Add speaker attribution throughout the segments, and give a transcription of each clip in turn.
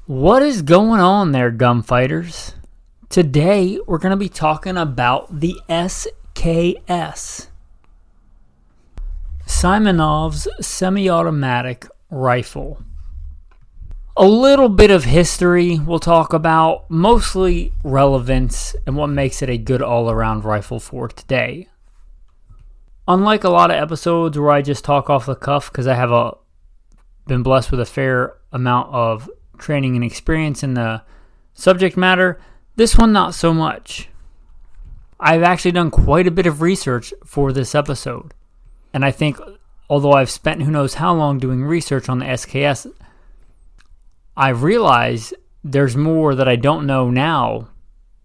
Speaker 1: What is going on there, gunfighters? Today, we're going to be talking about the S.K.S. Simonov's semi-automatic rifle. A little bit of history we'll talk about, mostly relevance and what makes it a good all-around rifle for today. Unlike a lot of episodes where I just talk off the cuff because I have been blessed with a fair amount of training and experience in the subject matter, this one not so much. I've actually done quite a bit of research for this episode. And I think, although I've spent who knows how long doing research on the S.K.S, I realize there's more that I don't know now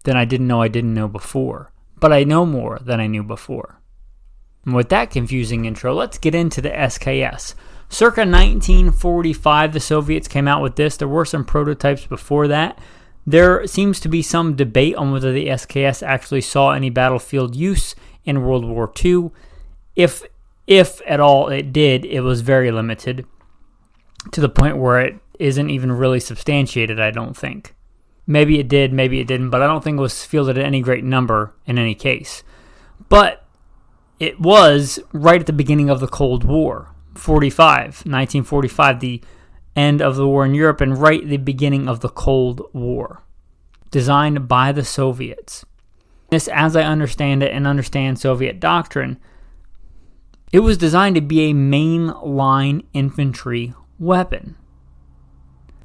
Speaker 1: than I didn't know before. But I know more than I knew before. And with that confusing intro, let's get into the S.K.S. Circa 1945, the Soviets came out with this. There were some prototypes before that. There seems to be some debate on whether the S.K.S actually saw any battlefield use in World War II. If at all it did, it was very limited, to the point where it isn't even really substantiated, I don't think. Maybe it did, maybe it didn't, but I don't think it was fielded at any great number in any case. But it was right at the beginning of the Cold War. 1945, the end of the war in Europe, and right at the beginning of the Cold War. Designed by the Soviets. This, as I understand it and understand Soviet doctrine, it was designed to be a mainline infantry weapon.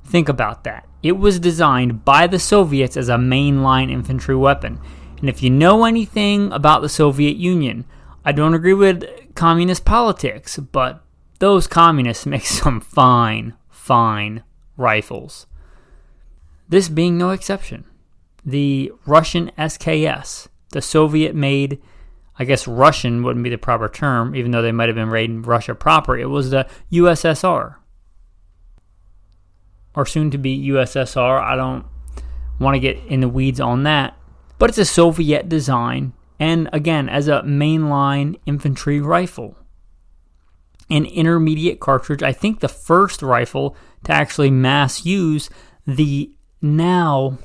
Speaker 1: Think about that. It was designed by the Soviets as a mainline infantry weapon. And if you know anything about the Soviet Union, I don't agree with communist politics, but those communists make some fine rifles. This being no exception. The Russian S.K.S, the Soviet-made, I guess Russian wouldn't be the proper term, even though they might have been made in Russia proper. It was the USSR, or soon to be USSR. I don't want to get in the weeds on that. But it's a Soviet design, and again, as a mainline infantry rifle. An intermediate cartridge, I think the first rifle to actually mass use the now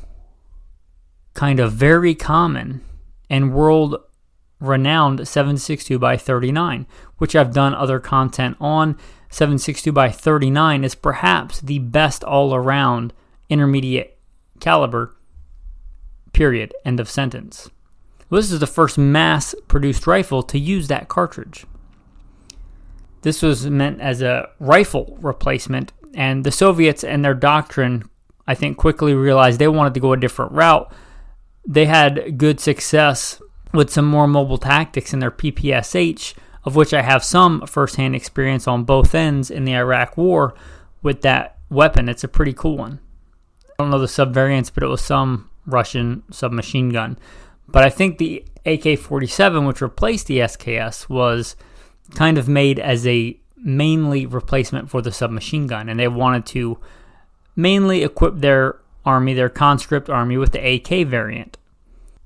Speaker 1: kind of very common and world-renowned 7.62x39, which I've done other content on. 7.62x39 is perhaps the best all-around intermediate caliber, period, end of sentence. Well, this is the first mass-produced rifle to use that cartridge. This was meant as a rifle replacement, and the Soviets and their doctrine, I think, quickly realized they wanted to go a different route. They had good success with some more mobile tactics in their PPSH, of which I have some firsthand experience on both ends in the Iraq War with that weapon. It's a pretty cool one. I don't know the subvariants, but it was some Russian submachine gun. But I think the AK-47, which replaced the S.K.S, was kind of made as a mainly replacement for the submachine gun, and they wanted to mainly equip their army, their conscript army, with the AK variant.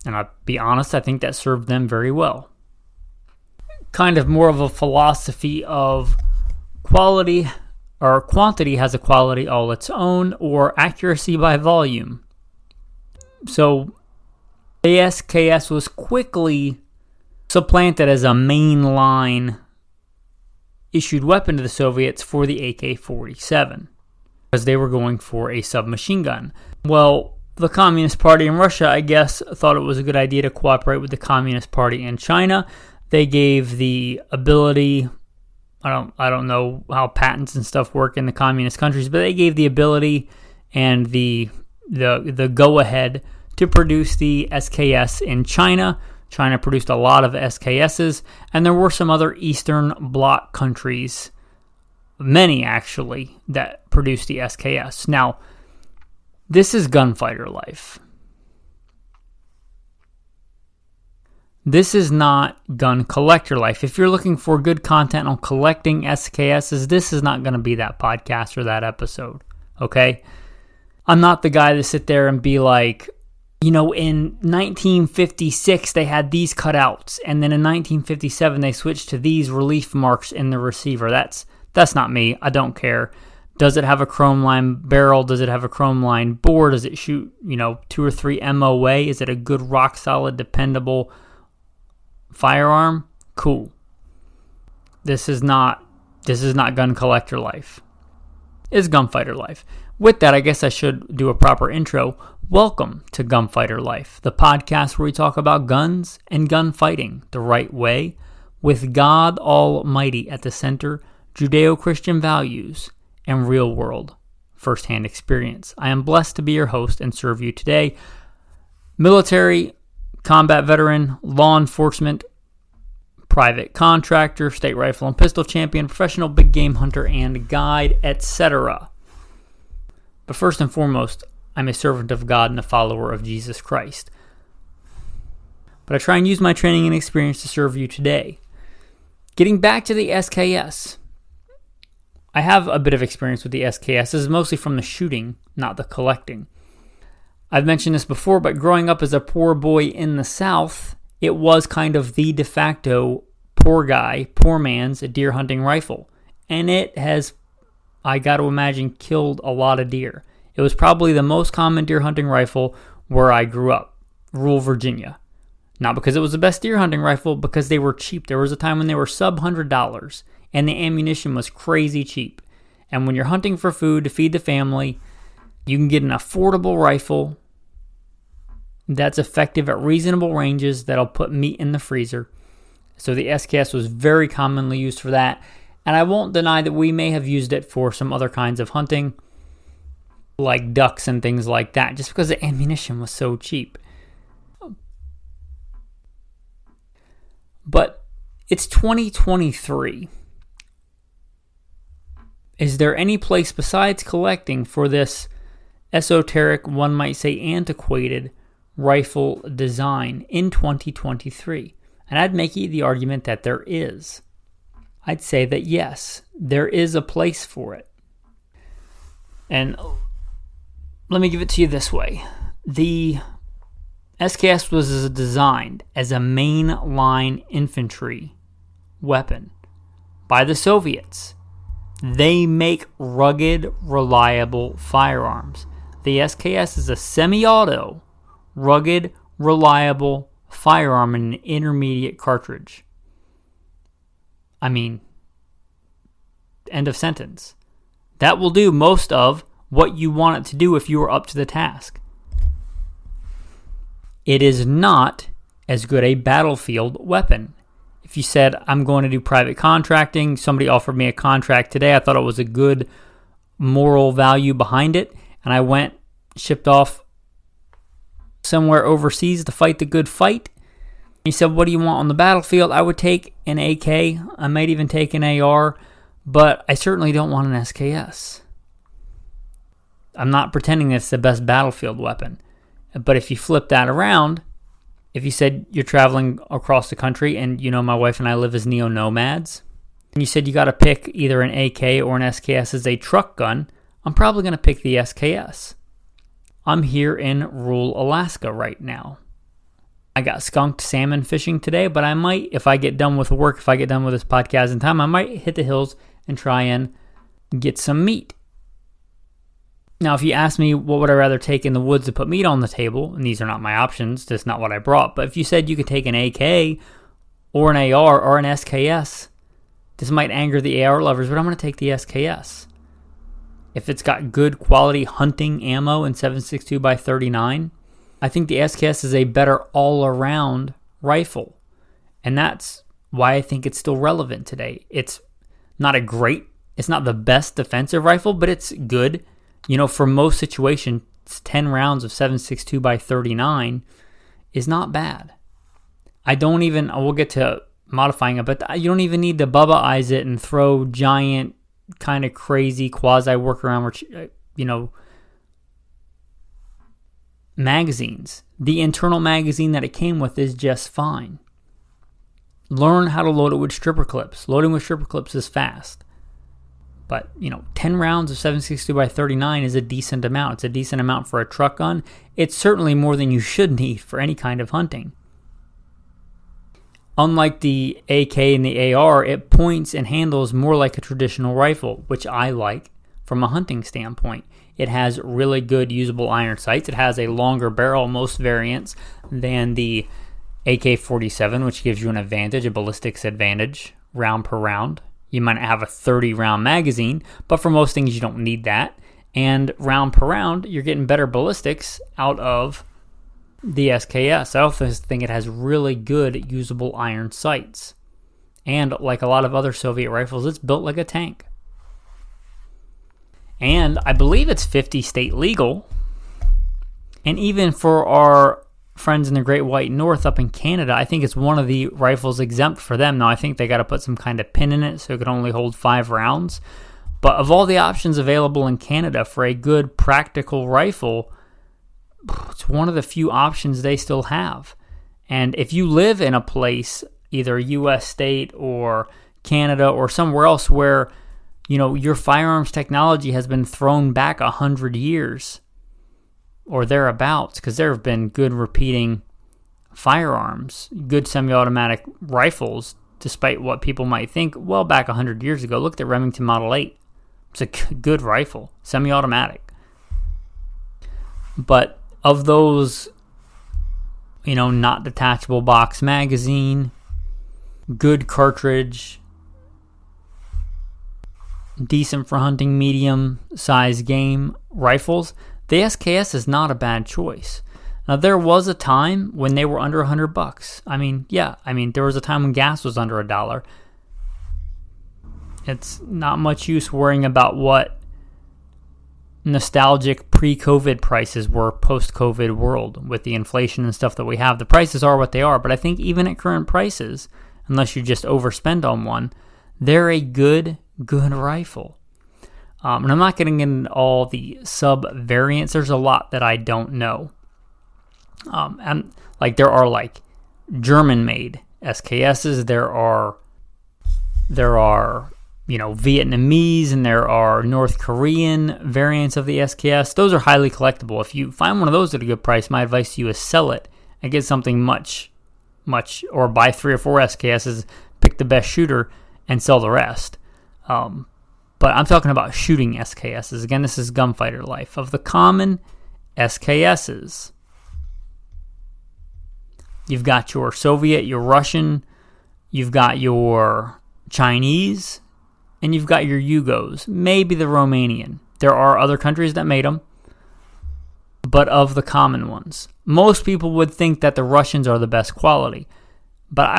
Speaker 1: And I'll be honest, I think that served them very well. Kind of more of a philosophy of quality, or quantity has a quality all its own, or accuracy by volume. So the S.K.S was supplanted as a mainline issued weapon to the Soviets for the AK-47, because they were going for a submachine gun. Well, the Communist Party in Russia, I guess, thought it was a good idea to cooperate with the Communist Party in China. They gave the ability, I don't know how patents and stuff work in the communist countries, but they gave the ability and the go-ahead to produce the S.K.S in China. China produced a lot of S.K.Ss, and there were some other Eastern Bloc countries, many actually, that produced the S.K.S. Now, this is gunfighter life. This is not gun collector life. If you're looking for good content on collecting S.K.Ss, this is not going to be that podcast or that episode, okay? I'm not the guy to sit there and be like, you know, in 1956, they had these cutouts, and then in 1957, they switched to these relief marks in the receiver. That's not me. I don't care. Does it have a chrome line barrel? Does it have a chrome line bore? Does it shoot, 2 or 3 MOA? Is it a good, rock solid, dependable firearm? Cool. This is not gun collector life. It's gunfighter life. With that, I guess I should do a proper intro. Welcome to Gunfighter Life, the podcast where we talk about guns and gunfighting the right way, with God Almighty at the center, Judeo-Christian values, and real-world first-hand experience. I am blessed to be your host and serve you today. Military, combat veteran, law enforcement, private contractor, state rifle and pistol champion, professional big game hunter and guide, etc. But first and foremost, I'm a servant of God and a follower of Jesus Christ. But I try and use my training and experience to serve you today. Getting back to the S.K.S. I have a bit of experience with the S.K.S. This is mostly from the shooting, not the collecting. I've mentioned this before, but growing up as a poor boy in the South, it was kind of the de facto poor man's deer hunting rifle. And it has, I got to imagine, killed a lot of deer. It was probably the most common deer hunting rifle where I grew up, rural Virginia. Not because it was the best deer hunting rifle, because they were cheap. There was a time when they were sub $100, and the ammunition was crazy cheap. And when you're hunting for food to feed the family, you can get an affordable rifle that's effective at reasonable ranges that'll put meat in the freezer. So the S.K.S. was very commonly used for that. And I won't deny that we may have used it for some other kinds of hunting, like ducks and things like that, just because the ammunition was so cheap. But it's 2023. Is there any place besides collecting for this esoteric, one might say antiquated, rifle design in 2023? And I'd make the argument that there is. I'd say that yes, there is a place for it. And let me give it to you this way. The S.K.S. was designed as a mainline infantry weapon by the Soviets. They make rugged, reliable firearms. The S.K.S. is a semi-auto, rugged, reliable firearm in an intermediate cartridge. I mean, end of sentence. That will do most of what you want it to do if you are up to the task. It is not as good a battlefield weapon. If you said, I'm going to do private contracting, somebody offered me a contract today, I thought it was a good moral value behind it, and I went, shipped off somewhere overseas to fight the good fight. He said, what do you want on the battlefield? I would take an AK, I might even take an AR, but I certainly don't want an S.K.S. I'm not pretending it's the best battlefield weapon. But if you flip that around, if you said you're traveling across the country and, my wife and I live as neo-nomads, and you said you got to pick either an AK or an S.K.S. as a truck gun, I'm probably going to pick the S.K.S. I'm here in rural Alaska right now. I got skunked salmon fishing today, but I might, if I get done with work, if I get done with this podcast in time, I might hit the hills and try and get some meat. Now, if you ask me what would I rather take in the woods to put meat on the table, and these are not my options, that's not what I brought, but if you said you could take an AK or an AR or an S.K.S., this might anger the AR lovers, but I'm going to take the S.K.S. If it's got good quality hunting ammo in 7.62x39, I think the S.K.S. is a better all-around rifle, and that's why I think it's still relevant today. It's not the best defensive rifle, but it's good. For most situations, 10 rounds of 7.62x39 is not bad. We'll get to modifying it, but you don't even need to Bubba-ize it and throw giant, kind of crazy quasi-workaround, magazines. The internal magazine that it came with is just fine. Learn how to load it with stripper clips. Loading with stripper clips is fast. But, 10 rounds of 7.62x39 is a decent amount. It's a decent amount for a truck gun. It's certainly more than you should need for any kind of hunting. Unlike the AK and the AR, it points and handles more like a traditional rifle, which I like from a hunting standpoint. It has really good usable iron sights. It has a longer barrel, most variants, than the AK-47, which gives you an advantage, a ballistics advantage, round per round. You might have a 30-round magazine, but for most things you don't need that. And round per round, you're getting better ballistics out of the S.K.S. I also think it has really good usable iron sights. And like a lot of other Soviet rifles, it's built like a tank. And I believe it's 50 state legal. And even for our friends in the Great White North up in Canada, I think it's one of the rifles exempt for them. Now, I think they got to put some kind of pin in it so it can only hold 5 rounds. But of all the options available in Canada for a good practical rifle, it's one of the few options they still have. And if you live in a place, either a U.S. state or Canada or somewhere else where, your firearms technology has been thrown back 100 years or thereabouts, because there have been good repeating firearms, good semi-automatic rifles, despite what people might think. Well, back 100 years ago, look at the Remington Model 8. It's a good rifle, semi-automatic. But of those, not detachable box magazine, good cartridge, decent for hunting, medium size game rifles, the S.K.S is not a bad choice. Now, there was a time when they were under $100. There was a time when gas was under $1. It's not much use worrying about what nostalgic pre-COVID prices were post-COVID world with the inflation and stuff that we have. The prices are what they are, but I think even at current prices, unless you just overspend on one, they're a good rifle. And I'm not getting into all the sub-variants. There's a lot that I don't know. And there are German-made SKSs. There are Vietnamese, and there are North Korean variants of the S.K.S. Those are highly collectible. If you find one of those at a good price, my advice to you is sell it and get something much, or buy 3 or 4 S.K.Ss, pick the best shooter, and sell the rest. But I'm talking about shooting S.K.Ss. Again, this is gunfighter life. Of the common S.K.Ss, you've got your Soviet, your Russian, you've got your Chinese, and you've got your Yugos, maybe the Romanian. There are other countries that made them, but of the common ones, most people would think that the Russians are the best quality. But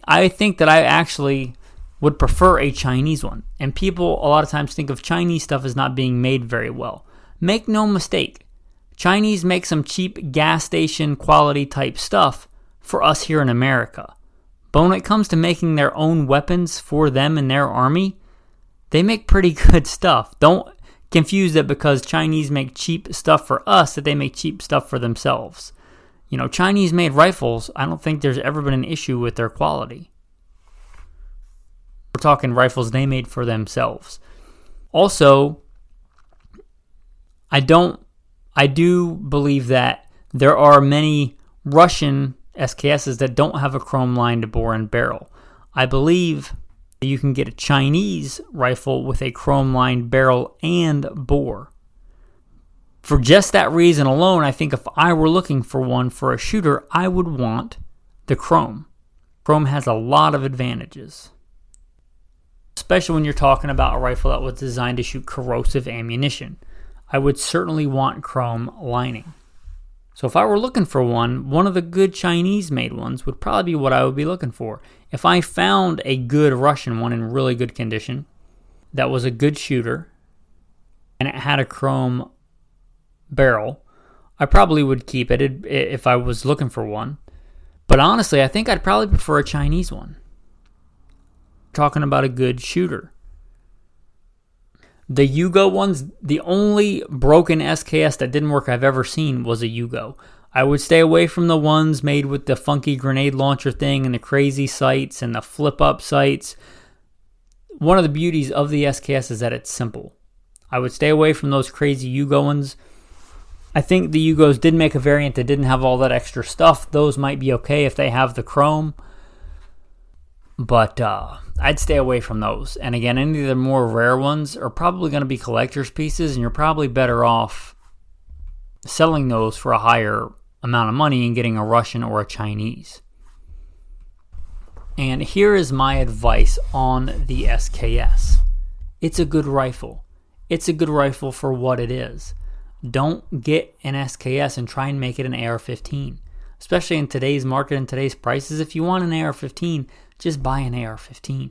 Speaker 1: I think that I actually would prefer a Chinese one. And people a lot of times think of Chinese stuff as not being made very well. Make no mistake, Chinese make some cheap gas station quality type stuff for us here in America. But when it comes to making their own weapons for them and their army, they make pretty good stuff. Don't confuse it because Chinese make cheap stuff for us that they make cheap stuff for themselves. Chinese made rifles, I don't think there's ever been an issue with their quality. We're talking rifles they made for themselves. Also, I do believe that there are many Russian SKSs that don't have a chrome-lined bore and barrel. I believe you can get a Chinese rifle with a chrome-lined barrel and bore. For just that reason alone, I think if I were looking for one for a shooter, I would want the chrome. Chrome has a lot of advantages, especially when you're talking about a rifle that was designed to shoot corrosive ammunition. I would certainly want chrome lining. So if I were looking for one of the good Chinese-made ones would probably be what I would be looking for. If I found a good Russian one in really good condition that was a good shooter and it had a chrome barrel, I probably would keep it if I was looking for one. But honestly, I think I'd probably prefer a Chinese one. Talking about a good shooter. The Yugo ones, the only broken SKS that didn't work I've ever seen was a Yugo. I would stay away from the ones made with the funky grenade launcher thing and the crazy sights and the flip-up sights. One of the beauties of the S.K.S is that it's simple. I would stay away from those crazy Yugo ones. I think the Yugos did make a variant that didn't have all that extra stuff. Those might be okay if they have the chrome. But I'd stay away from those. And again, any of the more rare ones are probably going to be collector's pieces, and you're probably better off selling those for a higher amount of money and getting a Russian or a Chinese. And here is my advice on the S.K.S. It's a good rifle. It's a good rifle for what it is. Don't get an S.K.S. and try and make it an AR-15. Especially in today's market and today's prices, if you want an AR-15, just buy an AR-15.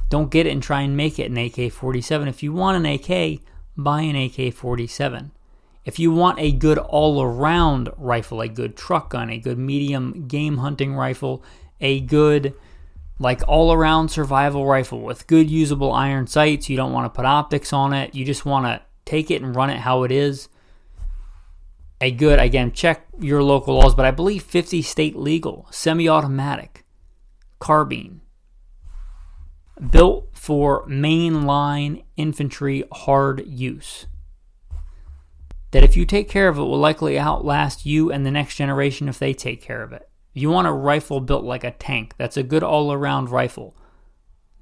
Speaker 1: Don't get it and try and make it an AK-47. If you want an AK, buy an AK-47. If you want a good all-around rifle, a good truck gun, a good medium game hunting rifle, a good all-around survival rifle with good usable iron sights, you don't want to put optics on it, you just want to take it and run it how it is. A good, again, check your local laws, but I believe 50 state legal, semi-automatic, carbine, built for mainline infantry hard use. That if you take care of it, will likely outlast you and the next generation if they take care of it. You want a rifle built like a tank. That's a good all-around rifle.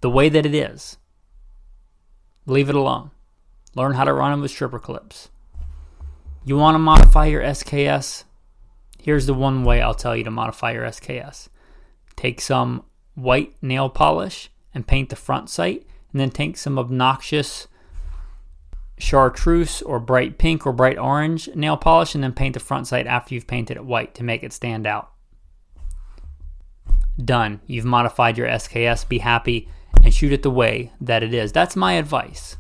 Speaker 1: The way that it is. Leave it alone. Learn how to run them with stripper clips. You want to modify your S.K.S.? Here's the one way I'll tell you to modify your S.K.S. Take some white nail polish and paint the front sight, and then take some obnoxious chartreuse or bright pink or bright orange nail polish and then paint the front sight after you've painted it white to make it stand out. Done. You've modified your S.K.S. Be happy and shoot it the way that it is. That's my advice.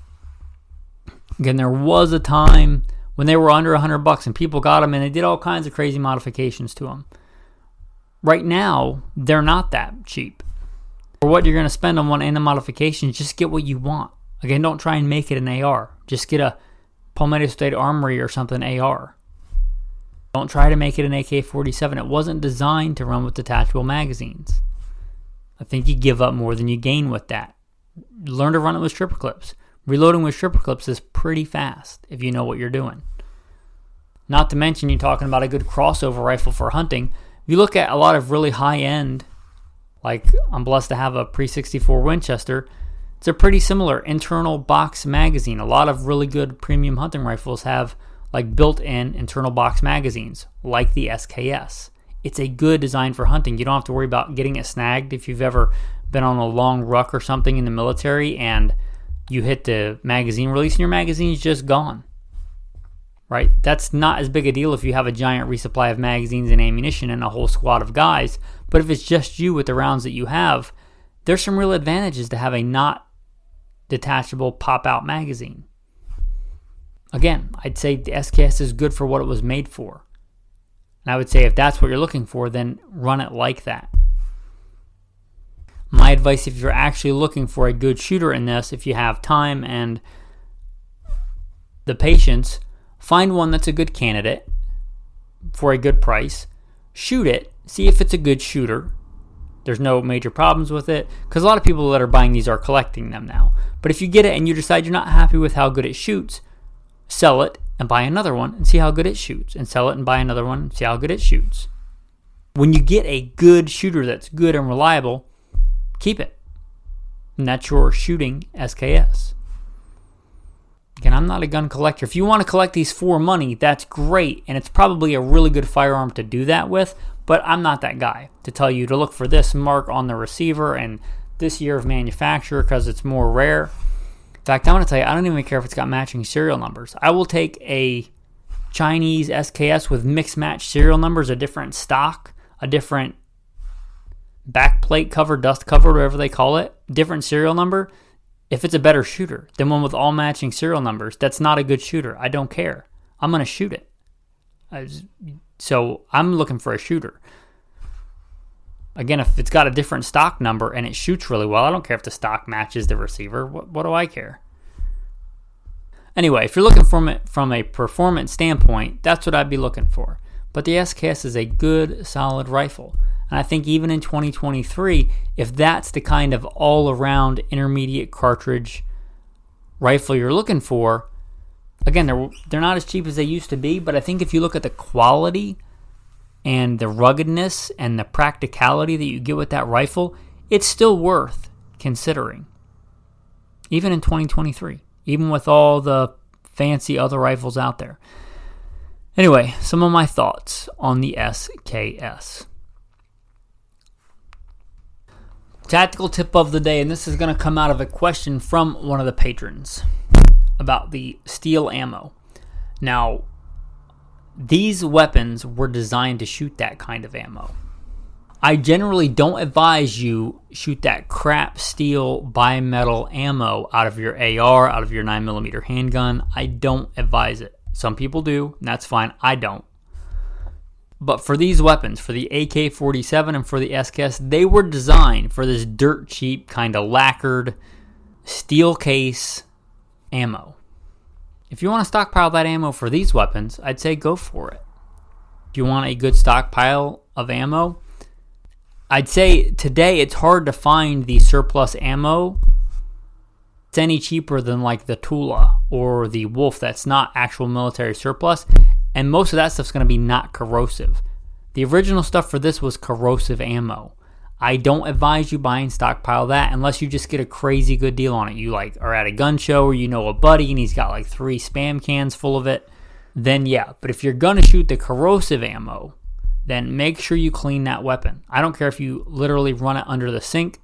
Speaker 1: Again, there was a time when they were under $100 and people got them and they did all kinds of crazy modifications to them. Right now, they're not that cheap. For what you're going to spend on one and the modifications, just get what you want. Again, don't try and make it an AR. Just get a Palmetto State Armory or something AR. Don't try to make it an AK-47. It wasn't designed to run with detachable magazines. I think you give up more than you gain with that. Learn to run it with stripper clips. Reloading with stripper clips is pretty fast if you know what you're doing. Not to mention you're talking about a good crossover rifle for hunting. If you look at a lot of really high-end, like I'm blessed to have a Pre-64 Winchester, it's a pretty similar internal box magazine. A lot of really good premium hunting rifles have built-in internal box magazines, like the S.K.S. It's a good design for hunting. You don't have to worry about getting it snagged if you've ever been on a long ruck or something in the military and you hit the magazine release and your magazine's just gone. Right? That's not as big a deal if you have a giant resupply of magazines and ammunition and a whole squad of guys. But if it's just you with the rounds that you have, there's some real advantages to have a not detachable pop-out magazine. Again, I'd say the S.K.S. is good for what it was made for. And I would say if that's what you're looking for, then run it like that. My advice, if you're actually looking for a good shooter in this, if you have time and the patience, find one that's a good candidate for a good price. Shoot it. See if it's a good shooter. There's no major problems with it. Because a lot of people that are buying these are collecting them now. But if you get it and you decide you're not happy with how good it shoots, sell it and buy another one and see how good it shoots. And sell it and buy another one and see how good it shoots. When you get a good shooter that's good and reliable, keep it. And that's your shooting S.K.S. Again, I'm not a gun collector. If you want to collect these for money, that's great. And it's probably a really good firearm to do that with. But I'm not that guy to tell you to look for this mark on the receiver and this year of manufacture because it's more rare. In fact, I'm going to tell you, I don't even care if it's got matching serial numbers. I will take a Chinese S.K.S. with mixed match serial numbers, a different stock, a different backplate cover, dust cover, whatever they call it, different serial number. If it's a better shooter than one with all matching serial numbers, that's not a good shooter. I don't care. I'm going to shoot it. So I'm looking for a shooter. Again, if it's got a different stock number and it shoots really well, I don't care if the stock matches the receiver. What do I care? Anyway, if you're looking from a performance standpoint, that's what I'd be looking for. But the S.K.S. is a good, solid rifle. And I think even in 2023, if that's the kind of all-around intermediate cartridge rifle you're looking for, again, they're not as cheap as they used to be, but I think if you look at the quality and the ruggedness and the practicality that you get with that rifle, it's still worth considering. Even in 2023, even with all the fancy other rifles out there. Anyway, some of my thoughts on the S.K.S. Tactical tip of the day, and this is going to come out of a question from one of the patrons about the steel ammo. Now, these weapons were designed to shoot that kind of ammo. I generally don't advise you shoot that crap steel bimetal ammo out of your AR, out of your 9mm handgun. I don't advise it. Some people do, and that's fine. I don't. But for these weapons, for the AK-47 and for the S.K.S, they were designed for this dirt cheap, kind of lacquered, steel case ammo. If you want to stockpile that ammo for these weapons, I'd say go for it. If you want a good stockpile of ammo, I'd say today it's hard to find the surplus ammo. It's any cheaper than like the Tula or the Wolf that's not actual military surplus. And most of that stuff's going to be not corrosive. The original stuff for this was corrosive ammo. I don't advise you buying stockpile that unless you just get a crazy good deal on it. You like are at a gun show or you know a buddy and he's got like 3 Spam cans full of it. Then yeah, but if you're going to shoot the corrosive ammo, then make sure you clean that weapon. I don't care if you literally run it under the sink,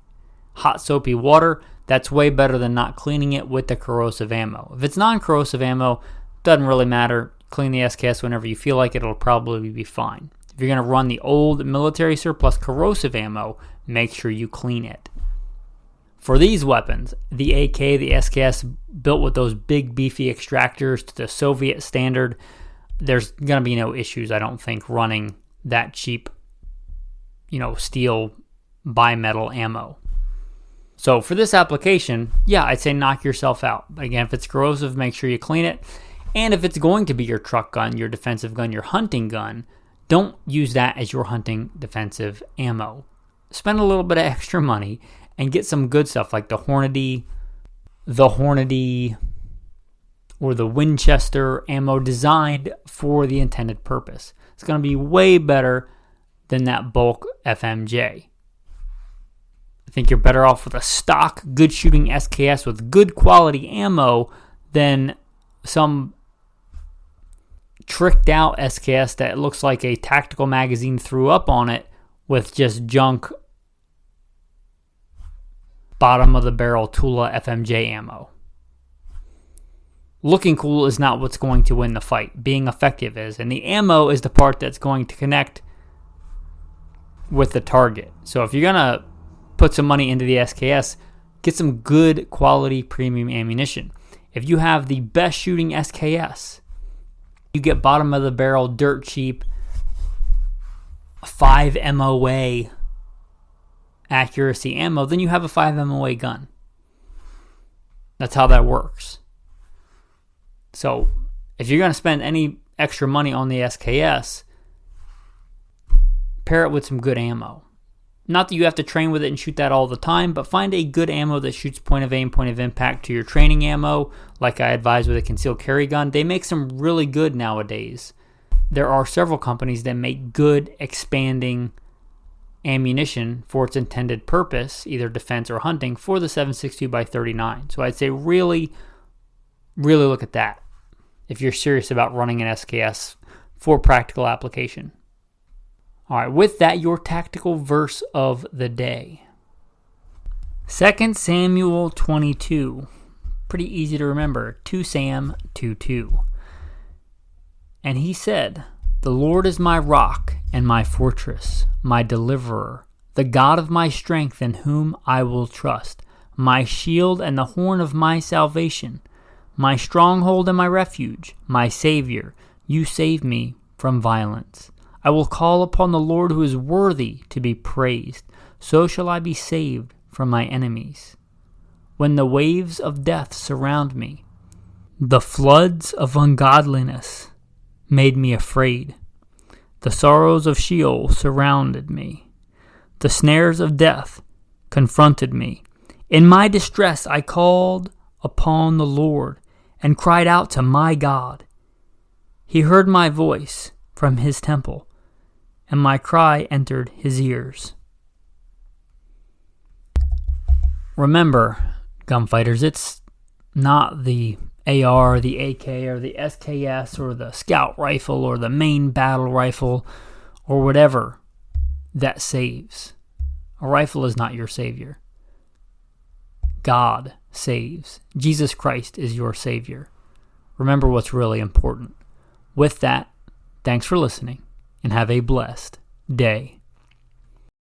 Speaker 1: hot soapy water. That's way better than not cleaning it with the corrosive ammo. If it's non-corrosive ammo, doesn't really matter. Clean the S.K.S whenever you feel like it. It'll probably be fine. If you're going to run the old military surplus corrosive ammo, make sure you clean it. For these weapons, the AK, the S.K.S, built with those big beefy extractors to the Soviet standard, there's going to be no issues, I don't think, running that cheap, steel bimetal ammo. So for this application, yeah, I'd say knock yourself out. Again, if it's corrosive, make sure you clean it. And if it's going to be your truck gun, your defensive gun, your hunting gun, don't use that as your hunting defensive ammo. Spend a little bit of extra money and get some good stuff like the Hornady, or the Winchester ammo designed for the intended purpose. It's going to be way better than that bulk FMJ. I think you're better off with a stock, good shooting S.K.S with good quality ammo than some tricked out S.K.S that looks like a tactical magazine threw up on it with just junk bottom of the barrel Tula FMJ ammo. Looking cool is not what's going to win the fight. Being effective is. And the ammo is the part that's going to connect with the target. So if you're going to put some money into the S.K.S, get some good quality premium ammunition. If you have the best shooting S.K.S, you get bottom of the barrel, dirt cheap, 5 MOA accuracy ammo, then you have a 5 MOA gun. That's how that works. So if you're going to spend any extra money on the S.K.S, pair it with some good ammo. Not that you have to train with it and shoot that all the time, but find a good ammo that shoots point of aim, point of impact to your training ammo, like I advise with a concealed carry gun. They make some really good nowadays. There are several companies that make good expanding ammunition for its intended purpose, either defense or hunting, for the 7.62x39. So I'd say really, really look at that if you're serious about running an S.K.S for practical application. All right, with that, your tactical verse of the day. 2 Samuel 22. Pretty easy to remember. 2 Sam 2:2. And he said, "The Lord is my rock and my fortress, my deliverer, the God of my strength in whom I will trust, my shield and the horn of my salvation, my stronghold and my refuge, my Savior. You save me from violence. I will call upon the Lord who is worthy to be praised. So shall I be saved from my enemies. When the waves of death surround me, the floods of ungodliness made me afraid. The sorrows of Sheol surrounded me. The snares of death confronted me. In my distress I called upon the Lord and cried out to my God. He heard my voice from his temple, and my cry entered his ears." remember, gunfighters, it's not the AR, the AK, or the S.K.S, or the scout rifle, or the main battle rifle, or whatever that saves. A rifle is not your savior. God saves. Jesus Christ is your savior. Remember what's really important. With that, thanks for listening, and have a blessed day.